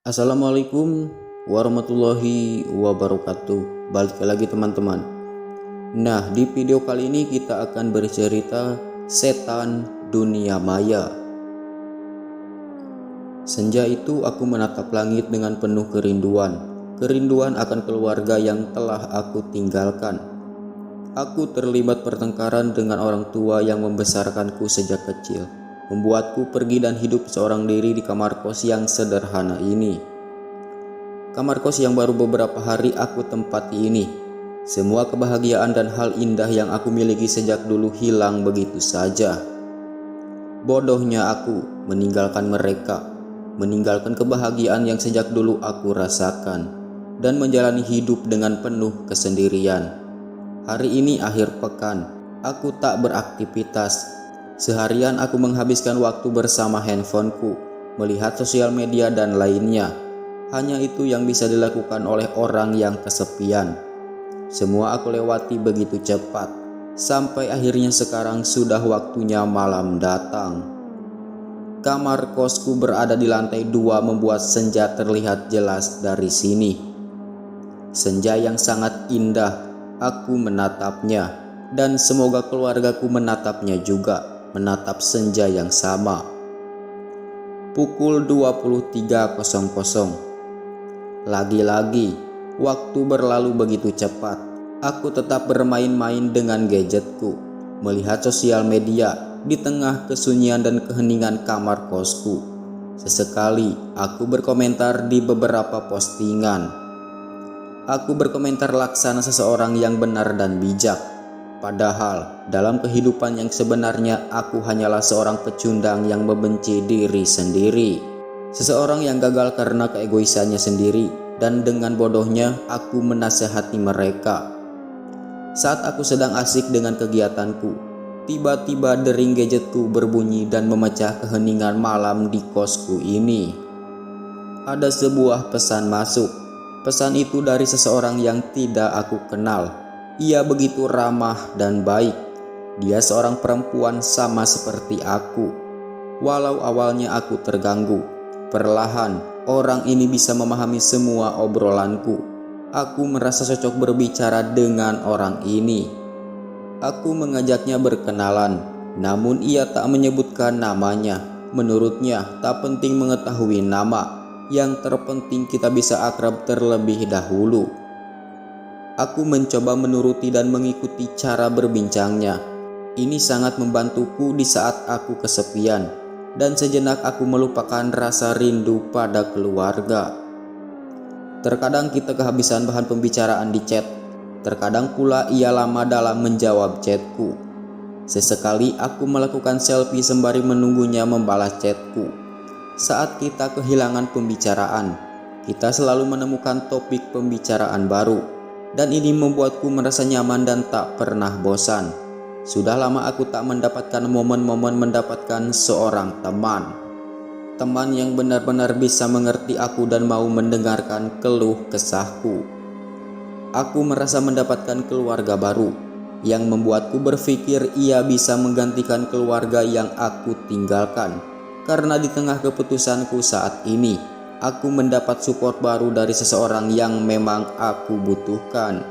Assalamualaikum warahmatullahi wabarakatuh. Balik lagi teman-teman. Nah, di video kali ini kita akan bercerita setan dunia maya. Senja itu aku menatap langit dengan penuh kerinduan. Kerinduan akan keluarga yang telah aku tinggalkan. Aku terlibat pertengkaran dengan orang tua yang membesarkanku sejak kecil, membuatku pergi dan hidup seorang diri di kamar kos yang sederhana ini. Kamar kos yang baru beberapa hari aku tempati ini. Semua kebahagiaan dan hal indah yang aku miliki sejak dulu hilang begitu saja. Bodohnya aku meninggalkan mereka, meninggalkan kebahagiaan yang sejak dulu aku rasakan, dan menjalani hidup dengan penuh kesendirian. Hari ini akhir pekan, aku tak beraktivitas. Seharian aku menghabiskan waktu bersama handphoneku, melihat sosial media dan lainnya. Hanya itu yang bisa dilakukan oleh orang yang kesepian. Semua aku lewati begitu cepat, sampai akhirnya sekarang sudah waktunya malam datang. Kamar kosku berada di lantai 2 membuat senja terlihat jelas dari sini. Senja yang sangat indah, aku menatapnya, dan semoga keluargaku menatapnya juga, menatap senja yang sama. Pukul 23.00. Lagi-lagi, waktu berlalu begitu cepat. Aku tetap bermain-main dengan gadgetku, melihat sosial media di tengah kesunyian dan keheningan kamar kosku. Sesekali, aku berkomentar di beberapa postingan. Aku berkomentar laksana seseorang yang benar dan bijak. Padahal, dalam kehidupan yang sebenarnya aku hanyalah seorang pecundang yang membenci diri sendiri. Seseorang yang gagal karena keegoisannya sendiri, dan dengan bodohnya aku menasehati mereka. Saat aku sedang asik dengan kegiatanku, tiba-tiba dering gadgetku berbunyi dan memecah keheningan malam di kosku ini. Ada sebuah pesan masuk. Pesan itu dari seseorang yang tidak aku kenal. Ia begitu ramah dan baik. Dia seorang perempuan sama seperti aku. Walau awalnya aku terganggu, perlahan orang ini bisa memahami semua obrolanku. Aku merasa cocok berbicara dengan orang ini. Aku mengajaknya berkenalan, namun ia tak menyebutkan namanya. Menurutnya tak penting mengetahui nama, yang terpenting kita bisa akrab terlebih dahulu. Aku mencoba menuruti dan mengikuti cara berbincangnya. Ini sangat membantuku di saat aku kesepian, dan sejenak aku melupakan rasa rindu pada keluarga. Terkadang kita kehabisan bahan pembicaraan di chat. Terkadang pula ia lama dalam menjawab chatku. Sesekali aku melakukan selfie sembari menunggunya membalas chatku. Saat kita kehilangan pembicaraan, kita selalu menemukan topik pembicaraan baru, dan ini membuatku merasa nyaman dan tak pernah bosan. Sudah lama aku tak mendapatkan momen-momen mendapatkan seorang teman. Teman yang benar-benar bisa mengerti aku dan mau mendengarkan keluh kesahku. Aku merasa mendapatkan keluarga baru, yang membuatku berpikir ia bisa menggantikan keluarga yang aku tinggalkan. Karena di tengah keputusanku saat ini, aku mendapat support baru dari seseorang yang memang aku butuhkan.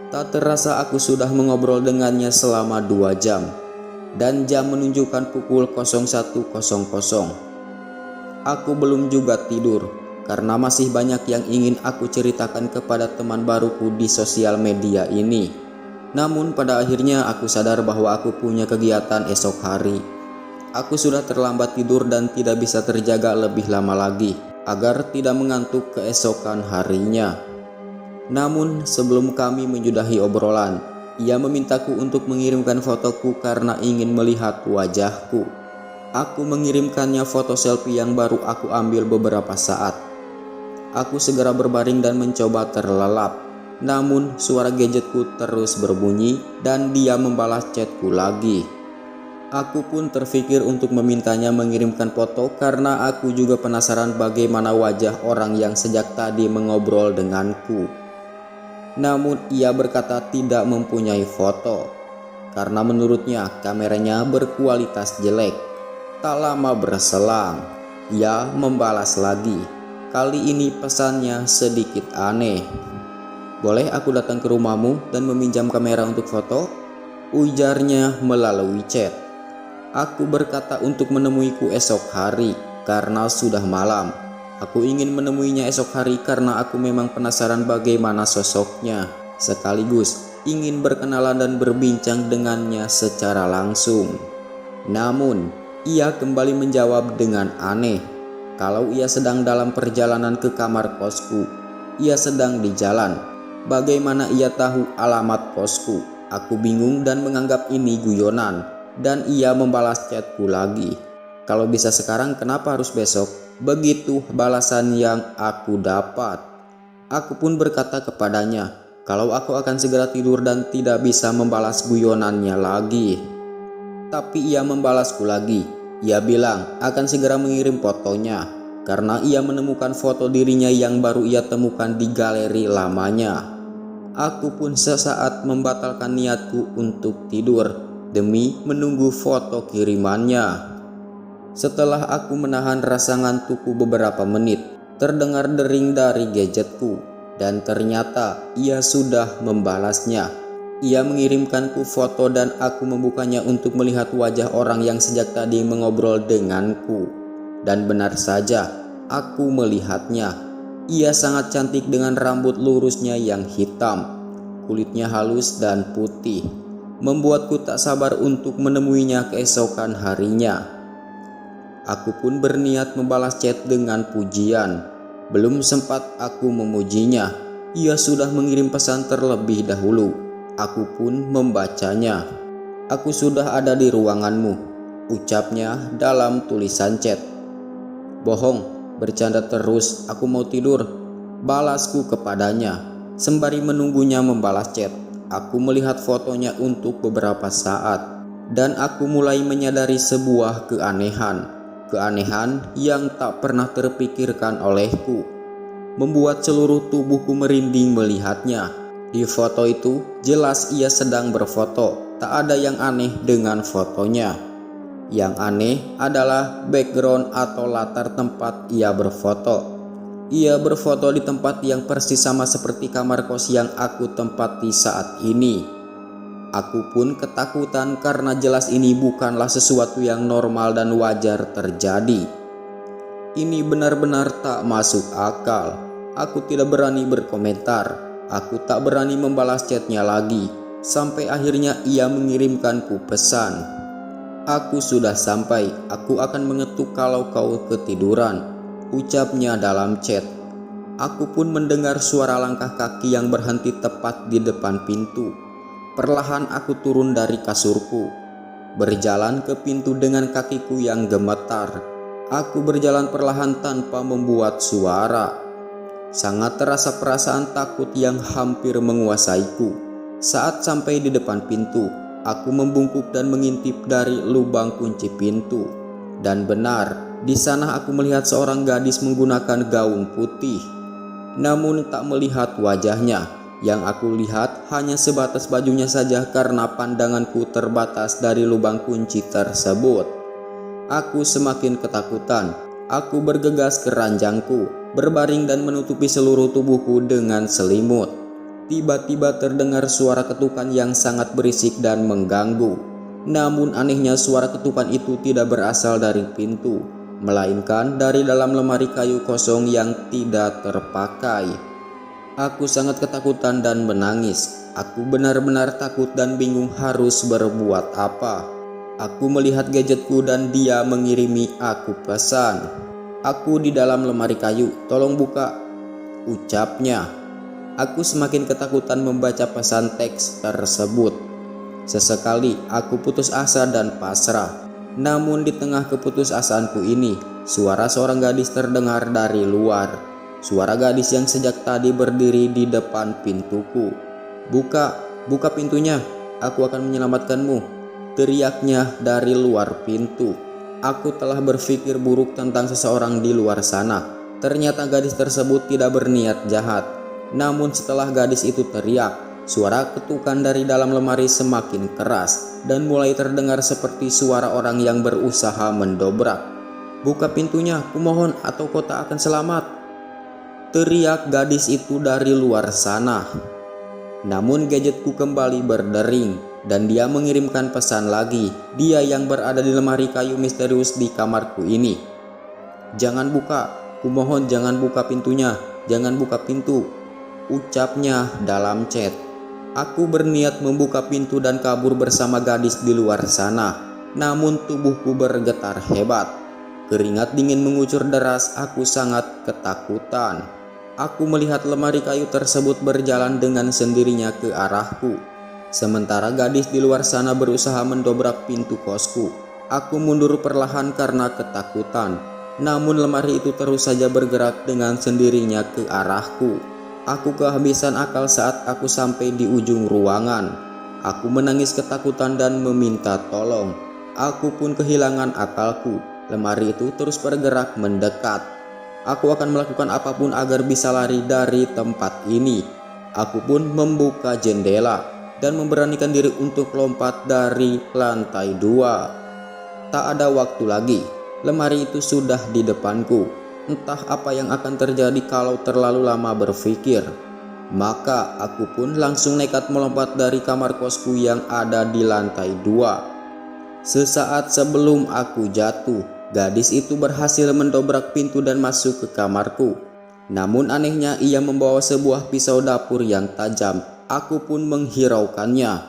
Tak terasa aku sudah mengobrol dengannya selama 2 jam, dan jam menunjukkan pukul 01.00. Aku belum juga tidur, karena masih banyak yang ingin aku ceritakan kepada teman baruku di sosial media ini. Namun pada akhirnya aku sadar bahwa aku punya kegiatan esok hari. Aku sudah terlambat tidur dan tidak bisa terjaga lebih lama lagi, agar tidak mengantuk keesokan harinya. Namun sebelum kami menyudahi obrolan, ia memintaku untuk mengirimkan fotoku karena ingin melihat wajahku. Aku mengirimkannya foto selfie yang baru aku ambil beberapa saat. Aku segera berbaring dan mencoba terlelap. Namun suara gadgetku terus berbunyi dan dia membalas chatku lagi. Aku pun terpikir untuk memintanya mengirimkan foto karena aku juga penasaran bagaimana wajah orang yang sejak tadi mengobrol denganku. Namun ia berkata tidak mempunyai foto, karena menurutnya kameranya berkualitas jelek. Tak lama berselang, ia membalas lagi. Kali ini pesannya sedikit aneh. "Boleh aku datang ke rumahmu dan meminjam kamera untuk foto?" ujarnya melalui chat. Aku berkata untuk menemuiku esok hari karena sudah malam. Aku ingin menemuinya esok hari karena aku memang penasaran bagaimana sosoknya, sekaligus ingin berkenalan dan berbincang dengannya secara langsung. Namun, ia kembali menjawab dengan aneh kalau ia sedang dalam perjalanan ke kamar kosku. Ia sedang di jalan. Bagaimana ia tahu alamat kosku? Aku bingung dan menganggap ini guyonan, dan ia membalas chatku lagi. "Kalau bisa sekarang, kenapa harus besok?" Begitu balasan yang aku dapat. Aku pun berkata kepadanya kalau aku akan segera tidur dan tidak bisa membalas guyonannya lagi. Tapi ia membalasku lagi. Ia bilang akan segera mengirim fotonya karena ia menemukan foto dirinya yang baru ia temukan di galeri lamanya. Aku pun sesaat membatalkan niatku untuk tidur demi menunggu foto kirimannya. Setelah aku menahan rasa ngantukku beberapa menit, terdengar dering dari gadgetku dan ternyata ia sudah membalasnya. Ia mengirimkanku foto dan aku membukanya untuk melihat wajah orang yang sejak tadi mengobrol denganku. Dan benar saja, aku melihatnya. Ia sangat cantik dengan rambut lurusnya yang hitam, kulitnya halus dan putih, membuatku tak sabar untuk menemuinya keesokan harinya. Aku pun berniat membalas chat dengan pujian. Belum sempat aku memujinya, ia sudah mengirim pesan terlebih dahulu. Aku pun membacanya. "Aku sudah ada di ruanganmu," ucapnya dalam tulisan chat. "Bohong, bercanda terus, aku mau tidur," balasku kepadanya. Sembari menunggunya membalas chat, aku melihat fotonya untuk beberapa saat, dan aku mulai menyadari sebuah keanehan yang tak pernah terpikirkan olehku, membuat seluruh tubuhku merinding melihatnya. Di foto itu jelas ia sedang berfoto. Tak ada yang aneh dengan fotonya. Yang aneh adalah background atau latar tempat ia berfoto. Ia berfoto di tempat yang persis sama seperti kamar kos yang aku tempati saat ini. Aku pun ketakutan karena jelas ini bukanlah sesuatu yang normal dan wajar terjadi. Ini benar-benar tak masuk akal. Aku tidak berani berkomentar. Aku tak berani membalas chatnya lagi, sampai akhirnya ia mengirimkanku pesan. "Aku sudah sampai, aku akan mengetuk kalau kau ketiduran," ucapnya dalam chat. Aku pun mendengar suara langkah kaki yang berhenti tepat di depan pintu. Perlahan aku turun dari kasurku, berjalan ke pintu dengan kakiku yang gemetar. Aku berjalan perlahan tanpa membuat suara. Sangat terasa perasaan takut yang hampir menguasaiku. Saat sampai di depan pintu, aku membungkuk dan mengintip dari lubang kunci pintu. Dan benar, di sana aku melihat seorang gadis menggunakan gaun putih. Namun tak melihat wajahnya. Yang aku lihat hanya sebatas bajunya saja karena pandanganku terbatas dari lubang kunci tersebut. Aku semakin ketakutan. Aku bergegas ke ranjangku, berbaring dan menutupi seluruh tubuhku dengan selimut. Tiba-tiba terdengar suara ketukan yang sangat berisik dan mengganggu. Namun anehnya suara ketukan itu tidak berasal dari pintu, melainkan dari dalam lemari kayu kosong yang tidak terpakai. Aku sangat ketakutan dan menangis. Aku benar-benar takut dan bingung harus berbuat apa. Aku melihat gadgetku dan dia mengirimi aku pesan. "Aku di dalam lemari kayu, tolong buka," ucapnya. Aku semakin ketakutan membaca pesan teks tersebut. Sesekali aku putus asa dan pasrah. Namun di tengah keputusasaanku ini, suara seorang gadis terdengar dari luar. Suara gadis yang sejak tadi berdiri di depan pintuku. Buka pintunya, aku akan menyelamatkanmu," teriaknya dari luar pintu. Aku telah berpikir buruk tentang seseorang di luar sana. Ternyata gadis tersebut tidak berniat jahat. Namun setelah gadis itu teriak, suara ketukan dari dalam lemari semakin keras dan mulai terdengar seperti suara orang yang berusaha mendobrak. "Buka pintunya, kumohon, atau kau tak akan selamat," teriak gadis itu dari luar sana. Namun gadgetku kembali berdering dan dia mengirimkan pesan lagi. Dia yang berada di lemari kayu misterius di kamarku ini. "Jangan buka, kumohon jangan buka pintunya, jangan buka pintu," ucapnya dalam chat. Aku berniat membuka pintu dan kabur bersama gadis di luar sana. Namun tubuhku bergetar hebat. Keringat dingin mengucur deras, aku sangat ketakutan. Aku melihat lemari kayu tersebut berjalan dengan sendirinya ke arahku. Sementara gadis di luar sana berusaha mendobrak pintu kosku. Aku mundur perlahan karena ketakutan. Namun lemari itu terus saja bergerak dengan sendirinya ke arahku. Aku kehabisan akal saat aku sampai di ujung ruangan. Aku menangis ketakutan dan meminta tolong. Aku pun kehilangan akalku. Lemari itu terus bergerak mendekat. Aku akan melakukan apapun agar bisa lari dari tempat ini. Aku pun membuka jendela dan memberanikan diri untuk lompat dari lantai 2. Tak ada waktu lagi. Lemari itu sudah di depanku. Entah apa yang akan terjadi kalau terlalu lama berpikir. Maka aku pun langsung nekat melompat dari kamar kosku yang ada di lantai 2. Sesaat sebelum aku jatuh, gadis itu berhasil mendobrak pintu dan masuk ke kamarku. Namun anehnya ia membawa sebuah pisau dapur yang tajam. Aku pun menghiraukannya.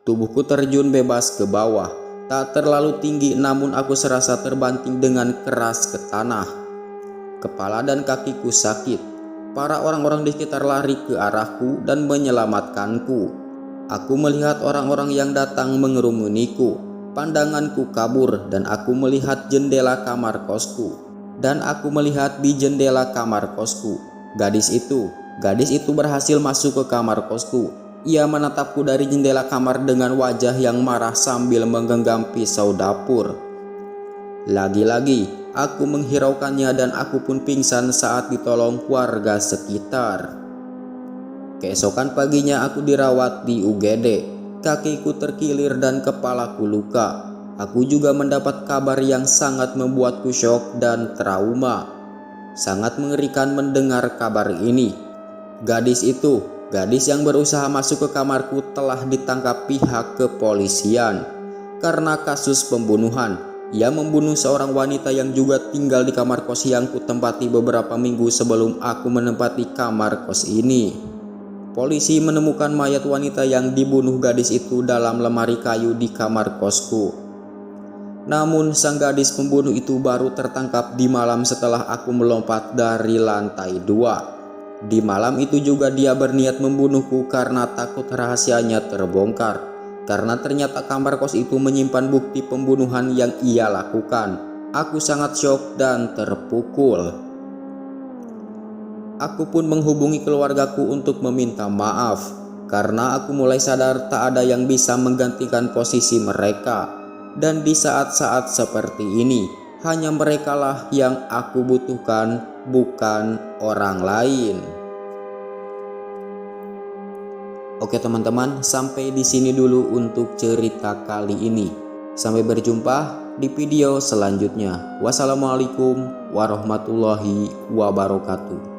Tubuhku terjun bebas ke bawah. Tak terlalu tinggi namun aku serasa terbanting dengan keras ke tanah. Kepala dan kakiku sakit. Para orang-orang di sekitar lari ke arahku dan menyelamatkanku. Aku melihat orang-orang yang datang mengerumuniku. Pandanganku kabur dan aku melihat jendela kamar kosku. Dan aku melihat di jendela kamar kosku gadis itu berhasil masuk ke kamar kosku. Ia menatapku dari jendela kamar dengan wajah yang marah sambil menggenggam pisau dapur. Lagi-lagi aku menghiraukannya dan aku pun pingsan saat ditolong warga sekitar. Keesokan paginya aku dirawat di UGD. Kakiku terkilir dan kepalaku luka. Aku juga mendapat kabar yang sangat membuatku syok dan trauma. Sangat mengerikan mendengar kabar ini. Gadis yang berusaha masuk ke kamarku telah ditangkap pihak kepolisian karena kasus pembunuhan. Ia membunuh seorang wanita yang juga tinggal di kamar kos yang kutempati beberapa minggu sebelum aku menempati kamar kos ini. Polisi menemukan mayat wanita yang dibunuh gadis itu dalam lemari kayu di kamar kosku. Namun sang gadis pembunuh itu baru tertangkap di malam setelah aku melompat dari lantai 2. Di malam itu juga dia berniat membunuhku karena takut rahasianya terbongkar. Karena ternyata kamar kos itu menyimpan bukti pembunuhan yang ia lakukan. Aku sangat syok dan terpukul. Aku pun menghubungi keluargaku untuk meminta maaf. Karena aku mulai sadar tak ada yang bisa menggantikan posisi mereka. Dan di saat-saat seperti ini, hanya merekalah yang aku butuhkan, bukan orang lain. Oke teman-teman, sampai di sini dulu untuk cerita kali ini. Sampai berjumpa di video selanjutnya. Wassalamualaikum warahmatullahi wabarakatuh.